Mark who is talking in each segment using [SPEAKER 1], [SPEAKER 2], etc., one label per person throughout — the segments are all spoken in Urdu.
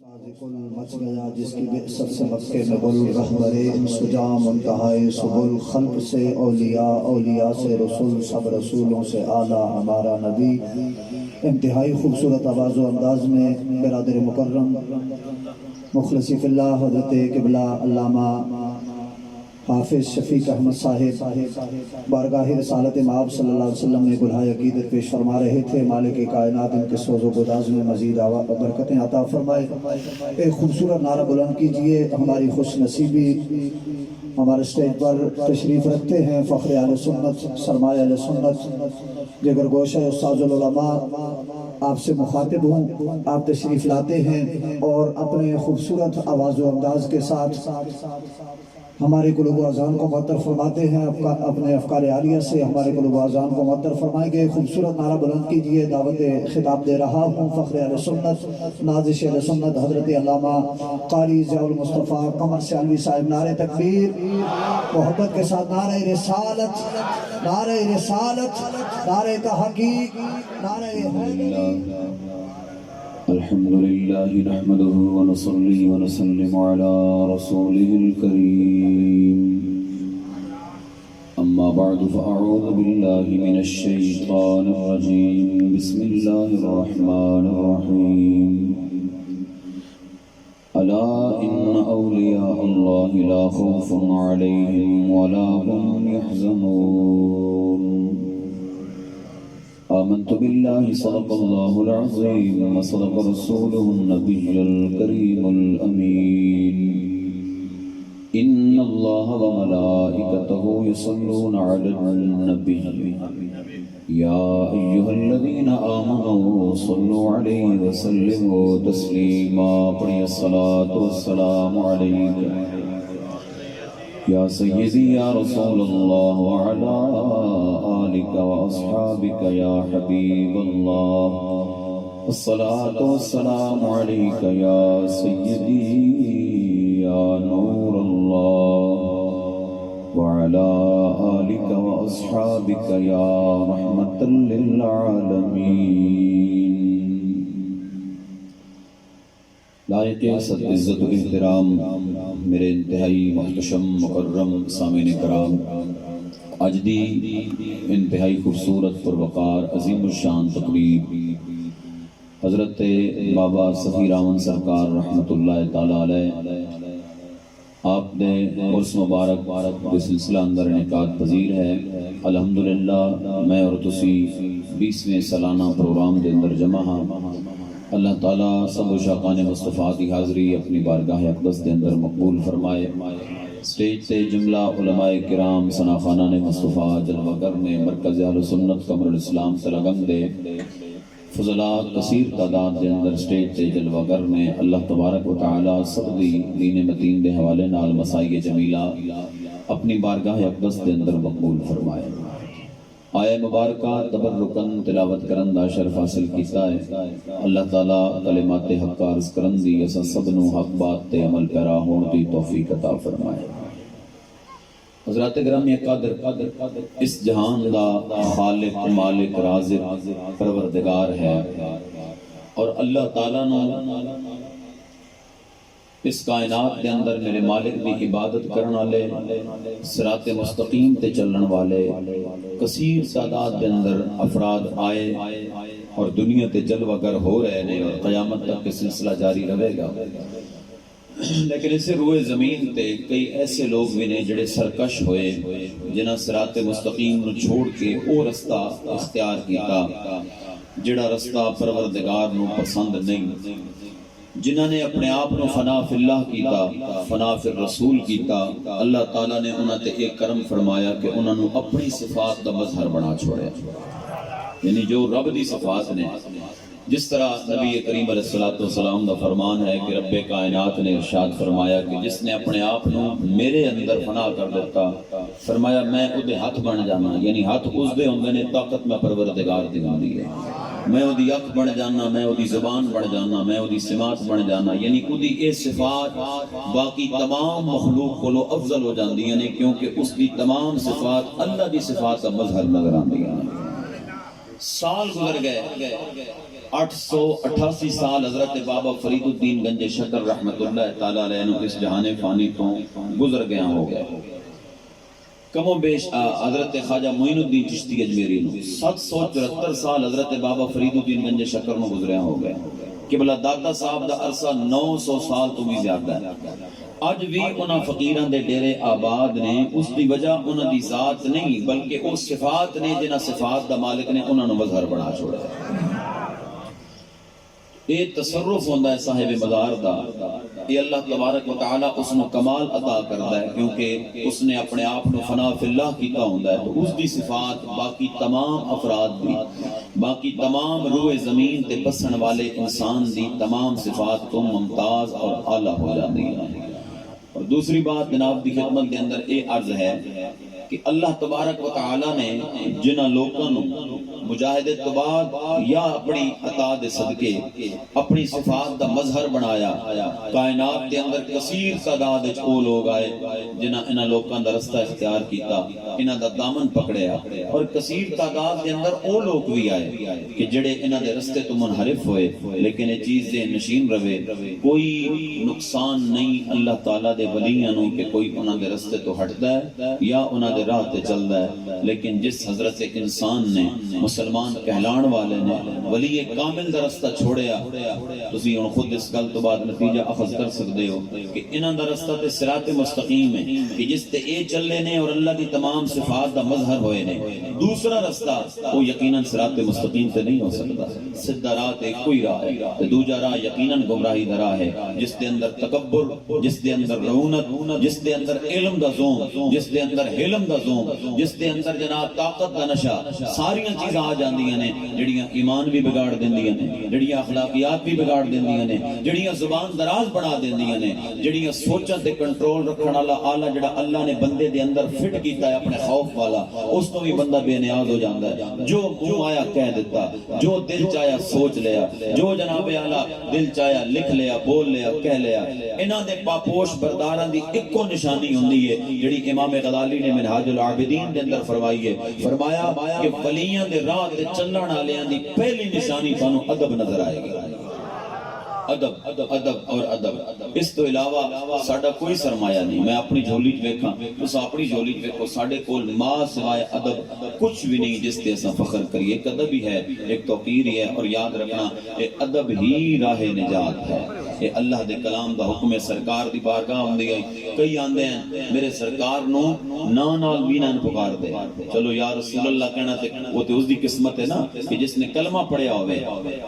[SPEAKER 1] کل مچ گیا جس کی بعثت سے مکے میں گل رہبرے سجا منتہائے سبل خلق سے اولیاء اولیاء سے رسول سب رسولوں سے اعلیٰ ہمارا نبی انتہائی خوبصورت آواز و انداز میں برادر مکرم مخلصی فی اللہ حضرت قبلہ علامہ حافظ شفیق احمد صاحب بارگاہ رسالت مآب صلی اللہ علیہ وسلم نے گلہائے عقیدت پیش فرما رہے تھے۔ مالک کائنات ان کے سوز و گداز میں مزید برکتیں عطا فرمائے۔ ایک خوبصورت نعرہ بلند کیجئے۔ ہماری خوش نصیبی ہمارے اسٹیج پر تشریف رکھتے ہیں فخر اہل سنت سرمایہ اہل سنت جگر گوشہ استاذ العلماء، آپ سے مخاطب ہوں، آپ تشریف لاتے ہیں اور اپنے خوبصورت آواز و انداز کے ساتھ ہمارے قلوب و اذان کو معطر فرماتے ہیں۔ اپنے افکار عالیہ سے ہمارے قلوب و اذان کو معطر فرمائیں گے۔ خوبصورت نعرہ بلند کیجئے۔ دعوت خطاب دے رہا ہوں فخر اہل سنت نازش اہل سنت حضرت علامہ قاری ضیاء المصطفیٰ قمر سیالوی صاحب۔ نعرہ تکبیر، محبت کے ساتھ نعرہ رسالت، نعرہ رسالت، نعرہ تحقیق، نعرہ حیدری۔
[SPEAKER 2] الحمد لله نحمده ونصلي ونسلم على رسوله الكريم، أما بعد فأعوذ بالله من الشيطان الرجيم، بسم الله الرحمن الرحيم، ألا إن أولياء الله لا خوف عليهم ولا هم يحزنون، آمنت بالله صدق الله العظيم وصدق رسوله النبي الكريم الأمين، إن الله وملائكته يصلون على النبي يا أيها الذين آمنوا صلوا عليه وسلموا تسليما، پڑھیے الصلاة والسلام عليك یا سیدی یا رسول اللہ وعلا آلک واصحابک یا حبیب اللہ، الصلاة والسلام علیک یا سیدی یا نور اللہ وعلا آلک واصحابک یا رحمتا للعالمین۔ لائق صد عزت و احترام میرے انتہائی محتشم مکرم سامعین کرام، آج دی انتہائی خوبصورت پروقار عظیم الشان تقریب حضرت بابا صفی رامن سرکار رحمت اللہ تعالی علیہ آپ نے عرس مبارک کے سلسلہ اندر انعقاد پذیر ہے۔ الحمدللہ میں اور تسی 20ویں سالانہ پروگرام کے اندر جمع ہاں۔ اللہ تعالیٰ سب شاقان مصطفیٰ کی حاضری اپنی بارگاہ اقدس کے اندر مقبول فرمائے۔ سٹیج سے جملہ علماء کرام ثنا خانان مصطفیٰ جلوہ گر نے مرکز اہل سنت قمر الاسلام تلگم دے فضلاء کثیر تعداد کے اندر سٹیج سے جلوہ گر نے اللہ تبارک و تعالیٰ سب دی دین متین دے حوالے نال مسائی جمیلہ اپنی بارگاہ اقدس کے اندر مقبول فرمائے۔ آیہ مبارکہ تبرکن تلاوت کرن دا شرف حاصل کیتا ہے۔ اللہ تعالیٰ کلمات حق عرض کرن دی ایسا سبنو حق بات تے عمل پیرا ہون دی توفیق عطا فرمائے۔ حضرات گرامی قادر اس جہان دا خالق مالک رازق پروردگار ہے، اور اللہ تعالیٰ نے اس کائنات کے اندر میرے مالک دی عبادت کرن والے صراط مستقیم تے چلن والے کثیر تعداد کے اندر افراد آئے اور دنیا تے جلوہ گر ہو رہے ہیں اور قیامت تک کے سلسلہ جاری رہے گا۔ لیکن اسے روئے زمین تے کئی ایسے لوگ بھی نے جڑے سرکش ہوئے جنہاں صراط مستقیم نو چھوڑ کے او رستہ اختیار کیتا جڑا رستہ پروردگار نو پسند نہیں، جنہاں نے اپنے آپ نو فنا فی اللہ کیتا، فنا فی الرسول کیتا، اللہ تعالیٰ نے انہاں تے ایک کرم فرمایا کہ انہاں نو اپنی صفات دا مظہر بنا چھوڑے، یعنی جو رب دی صفات نے، جس طرح نبی کریم علیہ السلام دا فرمان ہے کہ رب کائنات نے ارشاد فرمایا کہ جس نے اپنے آپ نو میرے اندر فنا کر دیتا، فرمایا میں اودے ہاتھ بن جانا، یعنی ہاتھ اس دے ہوندے نے طاقت میں پروردگار دی ہوندی ہے، میں او دی اکھ بن جانا، میں او دی زبان بن جانا، میں او دی سماعت بن جانا، یعنی او دی اے صفات باقی تمام مخلوق کولو افضل ہو جاندی ہیں، کیونکہ اس دی تمام صفات اللہ دی صفات کا مظہر نظر آندی ہیں۔ سال گزر گئے 888 سال حضرت بابا فرید الدین گنج شکر رحمت اللہ تعالی علیہ نے اس جہان فانی تو گزر گیا ہو گیا. کم و بیش حضرت خواجہ معین الدین چشتی اجمیری نو 774 سال حضرت بابا فرید الدین گنج شکر نو گزریا ہو گیا. قبلہ داتا صاحب دا عرصہ 900 سال تو بھی زیادہ ہے. اج بھی انہاں فقیران دے ڈیرے آباد نے. اس دی وجہ انہاں دی ذات نہیں بلکہ وہ صفات نے جنہاں صفات دا مالک نے انہاں نو مظہر بنا چھوڑا ہے. یہ تصرف ہوندہ ہے صاحب مدار دا. یہ اللہ تبارک و تعالی اس نے کمال عطا کرتا ہے کیونکہ اس نے اپنے آپ کو فنا فی اللہ کیتا ہوندہ ہے. تو اس دی صفات باقی تمام افراد دی، باقی تمام روح زمین تے بسن والے انسان دی تمام صفات تو ممتاز اور اعلیٰ ہو جاتی ہیں. اور دوسری بات جناب دی خدمت کے اندر یہ عرض ہے کہ اللہ تبارک و تعالی نے جنہ لوگوں مجاہدت تو بعد یا اپنی عطا دے صدقے اپنی صفات دا مظہر بنایا. کائنات دے اندر کثیر تعداد وچ او لوگ آئے جنہاں انہاں لوکاں دا رستہ اختیار کیتا، انہاں دا دامن پکڑیا. اور کثیر تعداد دے اندر او لوگ بھی آئے کہ جڑے انہاں دے رستے تو منحرف ہوئے لیکن یہ چیز دے نشین رہے. کوئی نقصان نہیں اللہ تعالیٰ دے ولیاں نو کہ کوئی انہاں دے رستے تو ہٹدا ہے یا انہاں دے راہ تے چلدا ہے. لیکن جس حضرت انسان نے مسلمان کہلان والے نے ولی کامل دا رستہ چھوڑیا، تسی ہن خود اس گل تو بعد نتیجہ اخذ کر سکتے ہو کہ انہاں دا رستہ تے صراط مستقیم ہے کہ جس تے اے چلے نے اور اللہ دی تمام صفات دا مظہر ہوئے نے. دوسرا رستہ وہ یقیناً صراط مستقیم تے نہیں ہو سکتا. سیدھا راہ ایک کوئی راہ ہے تے دوجا راہ یقیناً گمراہی دا راہ ہے جس دے اندر تکبر، جس دے اندر رعونت، جس دے اندر علم دا زوم، جس دے اندر حلم دا زوم، جس دے اندر جناب طاقت دا نشہ، ساریاں چیزاں آ جاندیاں نے جڑیاں ایمان بھی بگاڑ دیندیاں نے، جڑیاں اخلاقیات بھی بگاڑ دیندیاں نے، جڑیاں زبان دراز بنا دیندیاں نے، جڑیاں سوچاں تے کنٹرول رکھن والا آلہ جڑا اللہ نے بندے دے اندر فٹ کیتا ہے اپنے خوف والا، اس تو بھی بندہ بے نیاز ہو جاندا ہے. جو منہ آیا کہہ دیتا، جو دل چاہیا سوچ لیا، جو جناب اعلیٰ دل چاہیا لکھ لیا، بول لیا، کہہ لیا. انہاں دے پاپوش برداراں دی اکو نشانی ہوندی ہے جڑی امام غزالی نے منہاج العابدین دے اندر فرمائی ہے. فرمایا کہ ولیاں دے راہ تے چلن والیاں دی پہلی نشانی تانوں ادب نظر آئے گی. ادب ادب اور ادب. اس تو علاوہ ساڈا کوئی سرمایہ نہیں. میں اپنی جھولی ویکھاں، تس اپنی جھولی ویکھو، ساڈے کول ماں سوائے ادب کچھ بھی نہیں جس تے اساں فخر کریے. ایک ادب ہی ہے، ایک توقیر ہی ہے. اور یاد رکھنا یہ ادب ہی راہ نجات ہے. یہ اللہ دے کلام دا حکم ہے. سرکار دی بارگاہ ہوندی ہے، کئی آندے ہیں میرے سرکار نو نا نال بھی نہ پکار دے. چلو یا رسول اللہ کہنا تے وہ تے اس دی قسمت ہے نا کہ جس نے کلمہ پڑھیا ہوئے.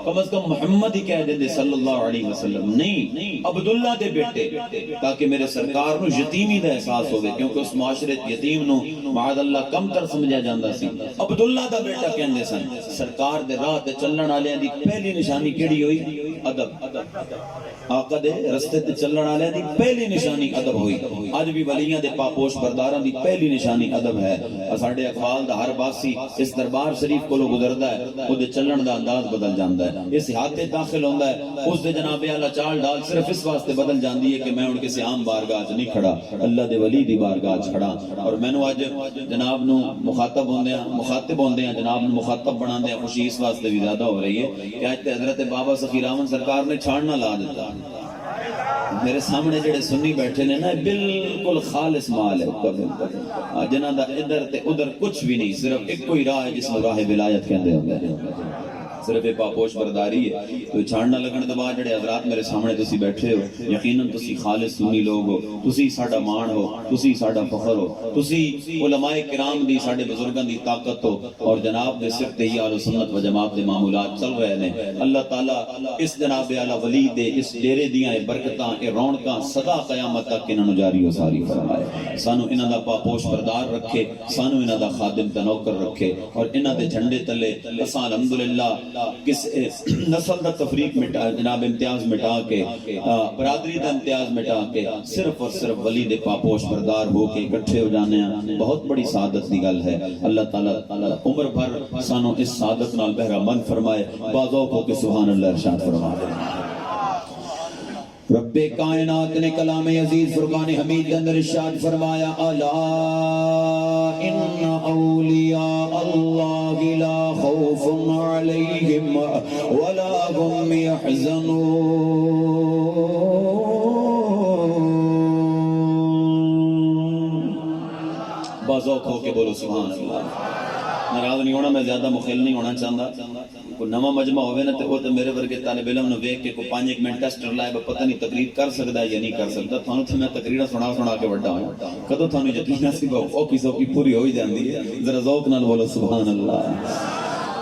[SPEAKER 2] کم از کم محمد ہی کہہ دے صلی اللہ علیہ وسلم، نہیں عبداللہ دے بیٹے، تاکہ میرے سرکار نو یتیمی دا احساس ہوئے کیونکہ اس معاشرے یتیم نو معاذ اللہ کم تر سمجھا جاندہ سی. عبداللہ دا بیٹا کہندے سن. سرکار دے راہ تے چلن والے دی پہلی نشانی کیڑی ہوئی؟ ادب. آقا دے رستے تے چلن والے دی پہلی نشانی ادب ہوئی. اج بھی ولیاں دے پاپوش برداراں دی پہلی نشانی ادب ہے. ساڈے اقوال دا ہر باسی اس دربار شریف کولو گزردا ہے، او دے چلن دا انداز بدل جاندا ہے. اس ہاتھے داخل ہوندا ہے، اس دے جناب اعلیٰ چال ڈال صرف اس واسطے بدل جاندی ہے کہ میں ان کے سے عام بارگاہ چ نہیں کھڑا، اللہ دے ولی دی بارگاہ چ کھڑا. اور مینوں اج جناب نو مخاطب ہوندے ہیں جناب نو مخاطب بناندے خوشی اس واسطے بھی زیادہ ہو رہی ہے کہ اج تے حضرت بابا سخی رحمن سرکار نے چھاڑنا لا دیتا. میرے سامنے جڑے سنی بیٹھے نے نا بالکل خالص مال ہے جنہاں دا ادھر تے ادھر کچھ بھی نہیں. صرف ایک کوئی راہ ہے جس میں راہ ولایت کہندے ہوندے ہیں. صرف ایک پاپوش برداری ہے. تو چھاڑنا لگن دے بعد جڑے حضرات میرے سامنے تسی بیٹھے ہو، یقیناً تسی خالص سنی لوگ ہو، تسی ساڈا مان ہو، تسی ساڈا فخر ہو، تسی علماء کرام دی ساڈے بزرگاں دی طاقت ہو. اور جناب دے صرف تے ہی اہل سنت و جماعت دے معمولات چل رہے نے. اللہ تعالیٰ اس جناب اعلیٰ ولی دے اس ڈیرے دیاں برکتاں اے رونقاں سدا قیامت تک انہاں نوں جاری و ساری فرمائے. سانو انہاں دا پاپوش بردار رکھے، سانو انہاں دا خادم تے نوکر رکھے. اور انہاں دے جھنڈے تلے اساں الحمدللہ کس نسل دا تفریق مٹا، جناب امتیاز مٹا کے، برادری دا امتیاز مٹا کے صرف اور صرف ولی دے پاپوش بردار ہو کے اکٹھے ہو جانے ہیں، بہت بڑی سعادت دی گل ہے. اللہ تعالیٰ عمر بھر سانو اس سعادت نال بہرہ مند فرمائے. بازو کو کہ سبحان اللہ ارشاد فرمائے. رب رب کائنات نے کلام عزیز فرقان حمید کے اندر ارشاد فرمایا الا ان اولیاء اللہ لا خوف علیہم ولا هم يحزنون۔ بازوق ہو کے بولو سبحان اللہ۔ ناراض نہیں ہونا، میں زیادہ مخل نہیں ہونا چاہتا، کوئی نواں مجمع ہوئے نا تو میرے ورگے طالب علم نے ویکھ کے کوئی 5 منٹ ٹیسٹ لائے پتہ نہیں تقریر کر سکتا ہے یا نہیں کر سکتا۔ تھانوں تے میں تقریراں سنا کے وڈا ہوں، کدوں تھانوں یقین سی اوکھی سوکھی پوری ہوئی جاندی ہے۔ ذرا ذوق نال بولو سبحان اللہ۔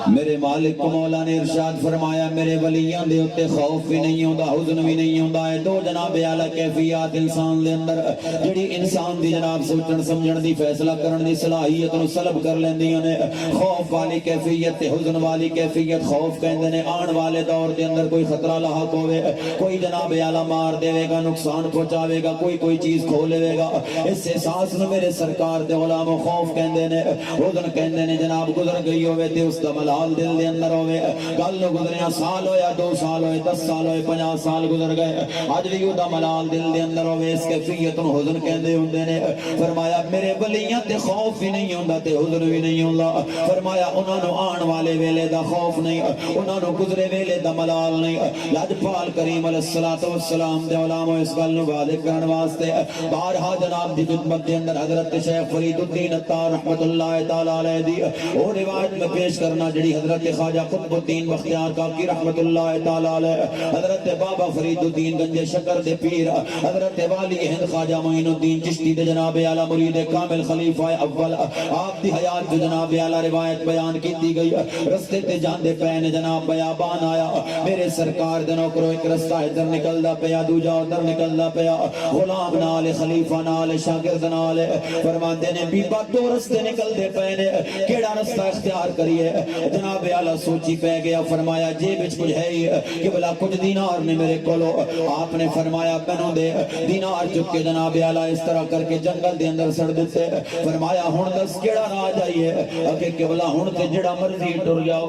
[SPEAKER 2] میرے مالک کو مولا نے ارشاد فرمایا میرے ولیاں دے اتے خوف بھی نہیں ہوندا، حزن بھی نہیں ہوندا ہے۔ دو جناب اعلی کیفیات انسان دے اندر جڑی انسان دی جناب سوچن سمجھن دی فیصلہ کرن دی صلاحیت نو سلب کر لیندیاں نے۔ خوف والی کیفیت تے حزن والی کیفیت، خوف کہندے نے آن والے دور دے اندر کوئی خطرہ لاحق ہوئے، کوئی جناب اعلی مار دے گا، نقصان پہنچاوے گا، کوئی چیز کھو لے گا، اس احساس نو میرے سرکار دے علماء خوف کہندے نے، حزن کہندے نے جناب گزر گئی ہوئے تے اس دا ملال دل دے اندر ہوئے۔ گل نو گزریا سال ہویا، 2 سال ہوئے، 10 سال ہوئے، 50 سال گزر گئے، اج بھی او دا ملال دل دے اندر ہوئے، اس کیفیت نو حزن کہندے ہوندے نے۔ فرمایا میرے ولیاں تے خوف بھی نہیں ہوندا تے حزن بھی نہیں ہوندا۔ فرمایا انہاں نو آن والے ویلے دا خوف نہیں، انہاں نو گزرے ویلے دا ملال نہیں۔ لاجپال کریم علیہ الصلوۃ والسلام دے علماء اس گل نو واضح کرن واسطے بارہا جناب دی خدمت دے اندر حضرت شیخ فرید الدین عطار رحمۃ اللہ تعالی علیہ دی او روایت میں پیش کرنا جڑی حضرت خواجہ قطب الدین بختیار کاکی رحمۃ اللہ تعالی علیہ، حضرت بابا فرید الدین گنج شکر دے پیر، حضرت والی ہند خواجہ معین الدین چشتی دے جناب اعلی مرید کامل خلیفہ اول، آپ دی حیات جو جناب اعلی روایت بیان کی گئی۔ رستے تے جاندے پے نے جناب بیابان آیا، میرے سرکار دے نوکرو ایک رستہ ادھر نکلدا پیا، دوجا ادھر نکلدا پیا، غلام نال خلیفہ نال شاگرد نال فرماندے نے بیبا 2 رستے نکلدے پے نے، کیڑا رستہ اختیار کریے؟ جناب اعلی سوچی پہ گیا، فرمایا جیب وچ کچھ ہے ہی کہ بلا کچھ دینار نے میرے کولو۔ آپ نے فرمایا مینوں دے، دینار چک کے جناب اعلی اس طرح کر کے جنگل دے اندر سڑ دتے۔ فرمایا ہن دس کیڑا راہ جائیے؟ کہ قبلہ ہن تے جڑا مرضی ٹر جاؤ،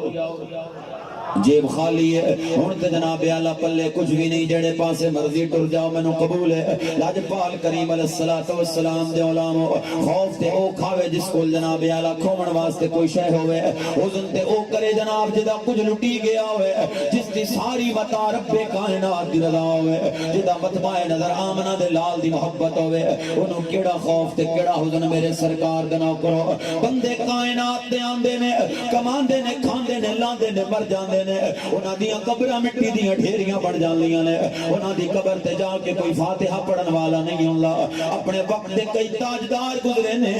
[SPEAKER 2] جیب خالی ہے ہن تے جناب اعلی پلے کچھ بھی نہیں، جڑے پاسے مرضی ٹر جاؤ مینوں قبول ہے۔ لاجپال کریم علیہ الصلوۃ والسلام دے علماء خوف تے او کھاوے جس کول جناب اعلی کھومن واسطے کوئی شے ہوے، حزن تے او کرے جناب جدا کچھ لٹی گیا ہوے، جس دی ساری متاع رب کائنات دی رضا ہوے، جدا مطمع نظر آمنہ دے لال دی محبت ہوے، اونوں کیڑا خوف تے کیڑا حزن میرے سرکار دے نہ کرو۔ بندے کائنات دے آندے نے، کماندے نے، کھاندے نے، لاندے نے، مر جاندے نے، انہاں دیاں قبراں مٹی دیاں ڈھیریاں بن جاندیاں نے، انہاں دی قبر تے جا کے کوئی فاتحہ پڑھن والا نہیں ہوندا۔ اپنے وقت دے کئی تاجدار گزرے نے،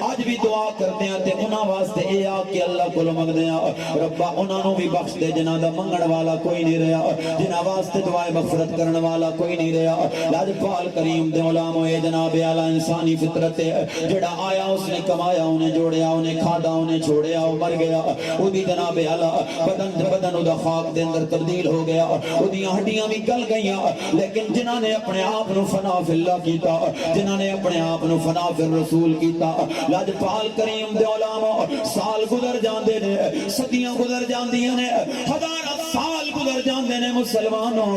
[SPEAKER 2] اج بھی دعا کردے ہیں تے انہاں واسطے اے آ کے اللہ کول منگدے ہیں ربا انہاں نوں بھی بخش دے جنہاں دا منگن والا کوئی نہیں رہیا، جنہاں واسطے دعائے مغفرت کرن والا کوئی نہیں رہیا۔ لاجپال کریم دے علماء اے جناب اعلی انسانی فطرت ہے، جڑا آیا اس نے کمایا، انہیں جوڑیا، انہیں کھادا، انہیں چھوڑیا، وہ مر گیا، او دی جناب اعلی بدن دا خاک دے اندر تبدیل ہو گیا، او دی ہڈیاں بھی گل گئیاں، لیکن جنہاں نے اپنے آپ نو فنا فی اللہ کیتا، جنہاں نے اپنے آپ نو فنا فی الرسول کیتا، لاجپال کریم دے علماء سال گزر جاندے نے، صدیاں گزر جاندیاں نے، ہزاراں سال گزر جاندے نے مسلمانوں،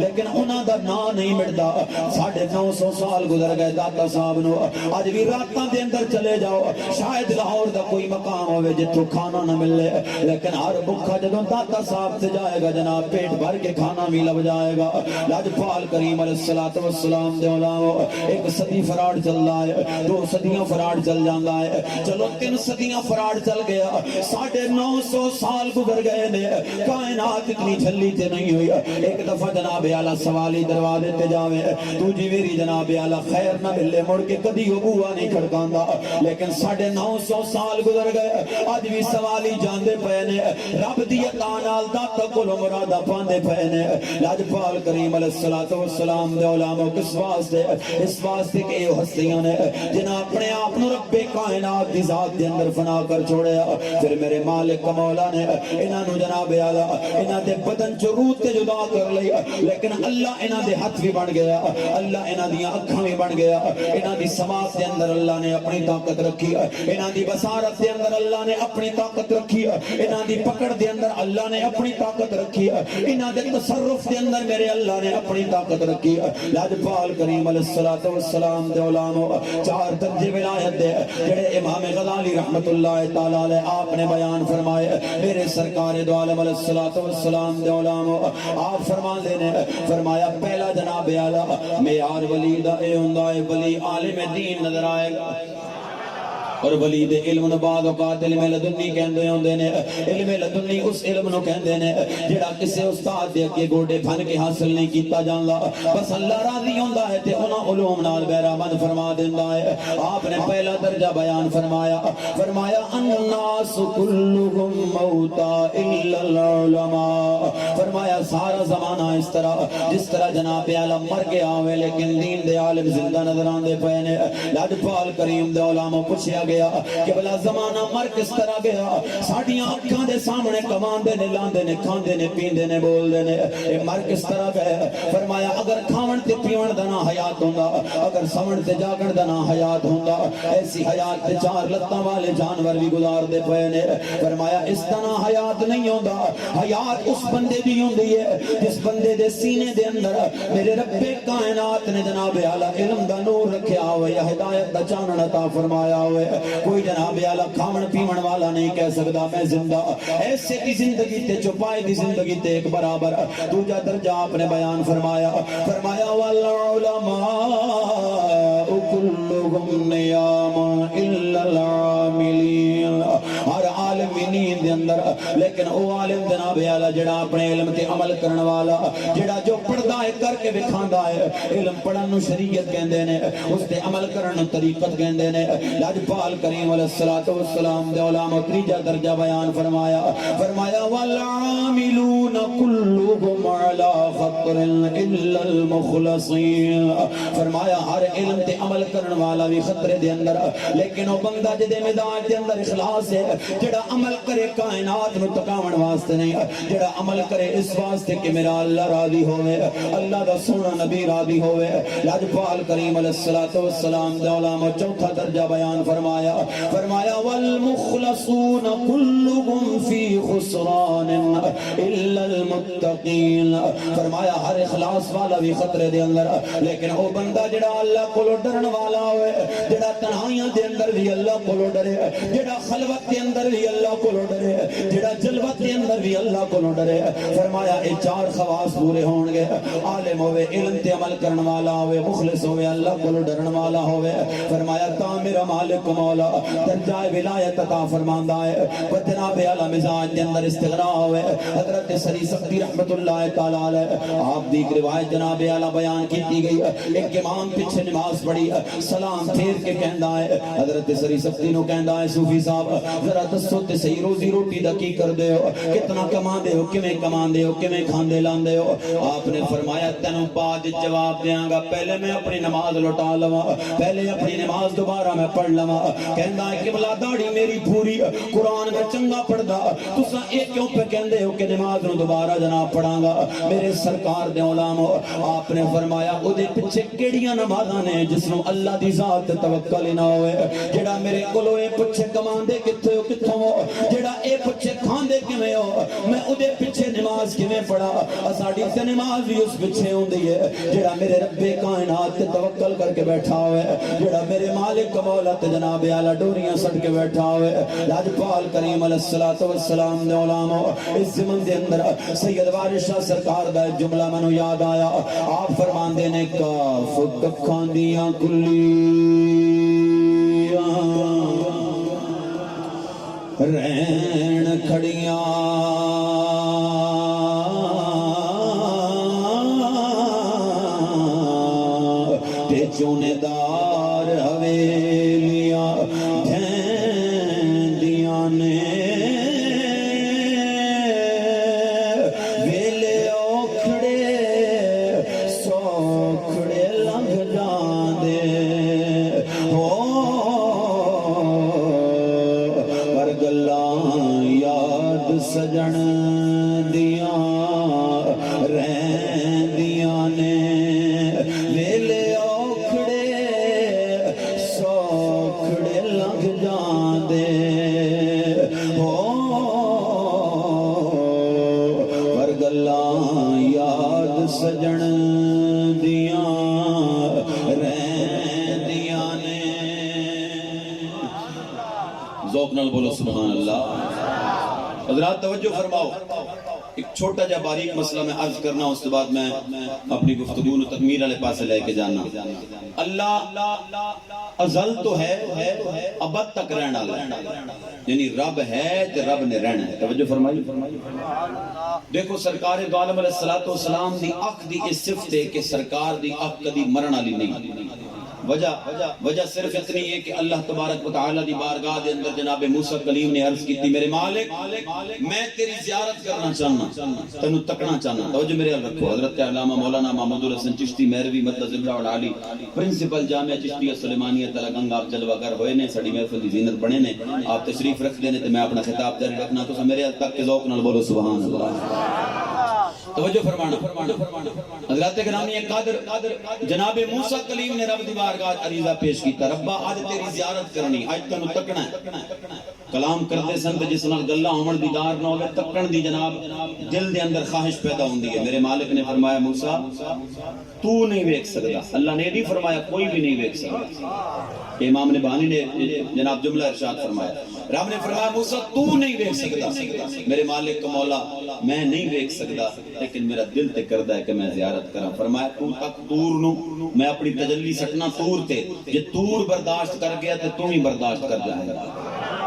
[SPEAKER 2] لیکن انہاں دا نام نہیں مٹدا۔ 950 سال گزر گئے داتا صاحب نو، اج بھی راتاں دے اندر چلے جاؤ، شاید لاہور دا کوئی مقام ہوے جتھوں کھانا نہ ملے، لیکن ہر بھکھا جدوں داتا صاحب سے جائے گا جناب پیٹ بھر کے کھانا بھی لب جائے گا۔ لاجپال کریم علیہ الصلوۃ والسلام دے علماء ایک صدی فراڈ چل رہا ہے، 2 صدیاں فراڈ چل جاندا ہے، چلو 3 صدیاں فراڈ چل گیا، 950 سال گزر گئے نے، کائنات اتنی جھلی تے نہیں ہوئی۔ ایک دفعہ جناب اعلی سوالی دروازے تے جاوے، دوجی ویری جناب اعلی خیر نہ ملے، مڑ کے کدی او بوا نہیں کھڑکاندا، لیکن 950 سال گزر گئے، اج بھی سوالی جاندے پے نے، رب دی عطا نال داتا کولوں مرادا پاندے پے نے۔ لاجپال کریم علیہ الصلوۃ والسلام دے علماء کس واسطے؟ اس واسطے کہ یہ ہستیاں نے جنہاں اپنے آپ نو رب کائنات دی ذات دے اندر فنا کر چھوڑیا، پھر میرے مالک مولا نے انہاں نو جناب اعلی انہاں دے بدن چ روح تے جدا کر لئی، لیکن اللہ انہاں دے ہاتھ بھی بن گیا، اللہ انہاں دی اکھاں بھی بن گیا، انہاں دی سماعت دے اندر اللہ نے اپنی طاقت رکھی، انہاں دی بصارت دے اندر اللہ نے اپنی طاقت رکھی، انہاں دی پکڑ دے اندر اللہ اللہ نے اپنی طاقت رکھی ہے، انہاں دے تصرف دے اندر میرے اللہ نے اپنی طاقت رکھی ہے۔ لاجپال کریم علیہ السلام دے علماء 4 درجے ولایت دے جڑے امام غزالی رحمت اللہ تعالی علیہ آپ نے بیان فرمائے، میرے سرکار دو عالم علیہ السلام دے علماء آپ فرماندے نے فرمایا پہلا جناب اعلی معیار ولی دا اے ہوندا ہے ولی عالم دین نظر آئے گا، اور ولی دے علم نو بعد اوقات علم لدنی کہندے ہوندے نے۔ علم لدنی اس علم نو کہندے نے جڑا کسے استاد دے اگے گوڈے بھن کے حاصل نہیں کیتا جاندا، بس اللہ راضی ہوندا ہے تے انہاں علوم نال بہرامند فرما دیندا ہے۔ آپ نے پہلا درجہ بیان فرمایا، فرمایا الناس کلهم موتا الا العلماء، فرمایا سارا زمانہ اس طرح جس طرح جناب اعلی مر گیا ہوئے لیکن دین دے عالم زندہ نظر آندے پئے نے۔ لاجپال کریم دے علماء پوچھیا گیا کہ بلا زمانہ مر کس طرح گیا، ساڈیاں اکھاں دے سامنے کماندے نے لاندے نے کھاندے نے پیندے نے بولدے نے، اے مر کس طرح گئے؟ فرمایا اگر کھاون تے پیون دا نہ حیات ہوندا، اگر سمن تے جاگن دا نہ حیات ہوندا، ایسی حیات تے 4 لتاں والے جانور بھی گزار دے پئے نے۔ فرمایا اس دا نہ حیات نہیں ہوندا، حیات اس بندے دی ہوندی ہے جس بندے دے سینے دے اندر میرے رب کائنات نے جناب اعلی علم دا نور رکھیا ہوئے یا ہدایت دا چانن عطا فرمایا ہوئے۔ کوئی جناب اعلی کھاون پیون والا نہیں کہہ سکدا میں زندہ، ایسے کی زندگی تے چوپائے دی زندگی تے ایک برابر۔ دوجا درجہ آپ نے بیان فرمایا، فرمایا والعلماء كلهم نيام الا العاملين، ہر عالم نیند دے اندر لیکن او عالم جناب اعلی جڑا اپنے علم تے عمل کرن والا، جڑا جو پڑھدا ہے کر کے دکھاندا ہے۔ علم پڑھن نو شریعت کہندے نے، اس تے عمل کرن نو طریقت کہندے نے۔ لاجپال کریم علیہ السلام دے علماء تیجا درجہ بیان فرمایا، فرمایا والعاملون كلهم على خطر الا المخلصين، فرمایا ہر علم تے عمل کرن والا بھی خطرے دے اندر لیکن وہ بندہ جدے مزاج دے اندر اخلاص ہے، جڑا عمل کرے کائنات نو تکاون واسطے نہیں، جڑا عمل کرے اس واسطے کہ میرا اللہ راضی ہوئے، اللہ دا سونا نبی راضی ہوئے۔ لاجپال کریم علیہ السلام دے علماء چوتھا درجہ بیان فرمایا، فرمایا والمخلصون كلهم في خسران الا المتقين، فرمایا ہر اخلاص والا بھی خطرے دے اندر لیکن وہ بندہ جڑا اللہ کو ڈرن والا ہوئے، جڑا تنہائیاں دے اندر بھی اللہ کو ڈرے، جڑا خلوت دے اندر بھی اللہ کو ڈرے، جڑا جلوت دے اندر بھی اللہ کو ڈرے۔ فرمایا اے 4 خواص پورے ہون گے، عالم ہوئے، علم تے عمل کرن والا ہوئے، مخلص ہوئے، اللہ کو ڈرن والا ہوئے۔ فرمایا تا میرا مالک مولا درجہ ولایت عطا فرماندا ہے، و جناب اعلی مزاج دے اندر استغنا ہوئے۔ حضرت سری سختی رحمت اللہ تعالی علیہ آپ دی روایت جناب اعلی بیان کی گئی، ایک امام پیچھے نماز پڑھی، سلام پھیر کے کہندا ہے، حضرت سری سختی نو کہندا ہے صوفی صاحب ذرا دسو تے صحیح روزی روٹی دا کی کردے ہو، کتنا کماندے ہو، کیویں کماندے ہو، کیویں کھاندے لاندے ہو؟ آپ نے فرمایا تینوں بعد جواب دیاں گا، پہلے میں اپنی نماز لوٹا لواں، پہلے اپنی نماز دوبارہ میں پڑھ لواں۔ کہندا ہے کہ بلا داڑھی میری پوری، قرآن میں چنگا پڑھدا، تساں اے کیوں پہ کہندے ہو کہ نماز نو دوبارہ جناب پڑھاں گا؟ میرے سرکار دے علماء آپ نے فرمایا او دے پیچھے کیڑیاں نمازاں نے جس نو اللہ دی ذات تے توکل نہ ہوئے، جڑا میرے کولو اے پچھے کماندے کتھے ہو کتھوں ہو، جڑا اے پچھے کھاندے کیویں ہو، میں او دے پیچھے نماز کیویں پڑھا؟ ساڈی تے نماز بھی اس پیچھے ہوندی ہے جڑا میرے رب کائنات تے توکل کر کے بیٹھا ہوئے، جڑا میرے مالک مولا تے جناب اعلی ڈوریاں سٹ کے بیٹھا ہوئے۔ لاجپال کریم علیہ السلام دے علماء اس زمن دے اندر سید وارث شاہ سرکار دا جملہ مینوں یاد آیا، آپ فرماندے نے کاف ککھاں دیاں کلیاں رین کھڑیاں تے چونے دار حویلیاں دھیندیاں نے ویلے اوکھڑے سوکھڑے لنگھ جاندے ہو پر گلاں یاد سجن دیاں رہندیاں نے ویلے اوکھڑے سوکھڑے لنگھ جاندے ہو گلاں یاد سجن دیاں رہندیاں نے. ذوق نال بولو سبحان اللہ. حضرات توجہ فرماؤ. ایک چھوٹا جا باریک مسئلہ میں عرض کرنا، اس کے بعد میں اپنی گفتگو و تکمیل والے پاسے لے کے جانا. اللہ ازل تو ہے، ابد تک رہنا والا، یعنی رب ہے تے رب نے رہنا ہے. توجہ فرمائی. دیکھو سرکار دو عالم علیہ السلام دی اکھ دی اس صفت ہے کہ سرکار دی اکھ کدی مرن والی نہیں. وجہ صرف اتنی ہے کہ اللہ تبارک و تعالی دی بارگاہ دے اندر جناب موسیٰ کلیم نے عرض کی تھی، میرے مالک میں تیری زیارت کرنا چاہنا، تینوں تکنا چاہنا. توجہ میرے حال رکھو. حضرت علامہ مولانا محمد الحسن چشتی مہروی مطلب زبرہ والعالی پرنسپل جامعہ چشتیہ سلیمانیہ تلگنگ آپ جلوہ گر ہوئے نے، سڑی محفل دی زینت بنے نے، آپ تشریف رکھ دینے تے میں اپنا خطاب جاری رکھنا. تو میرے حال تک کے ذوق نال بولو سبحان اللہ. توجہ فرمانا. حضرات گرامی قادر جناب موسیٰ کلیم نے رب دی بارگاہ عریضہ پیش کیتا، ربا آج تیری زیارت کرنی، آج تینوں تکنا ہے. کلام کرتے سن تے جس نال گلاں ہون دیدار نہ ہوے تکن دی جناب دل دے اندر خواہش پیدا ہوندی ہے. میرے مالک نے فرمایا موسیٰ تو نہیں ویکھ سکدا. اللہ نے نہیں فرمایا کوئی بھی نہیں ویکھ سکدا. امام نبہانی نے جناب جملہ ارشاد فرمایا. رب نے فرمایا موسیٰ تو نہیں ویکھ سکدا. میرے مالک کا مولا میں نہیں ویکھ سکدا لیکن میرا دل تے کردہ ہے کہ میں زیارت کراں. فرمایا تو تک تور نو میں اپنی تجلی سٹنا تور تے، جے تور برداشت کر گیا تے تو ہی برداشت کر جائے گا.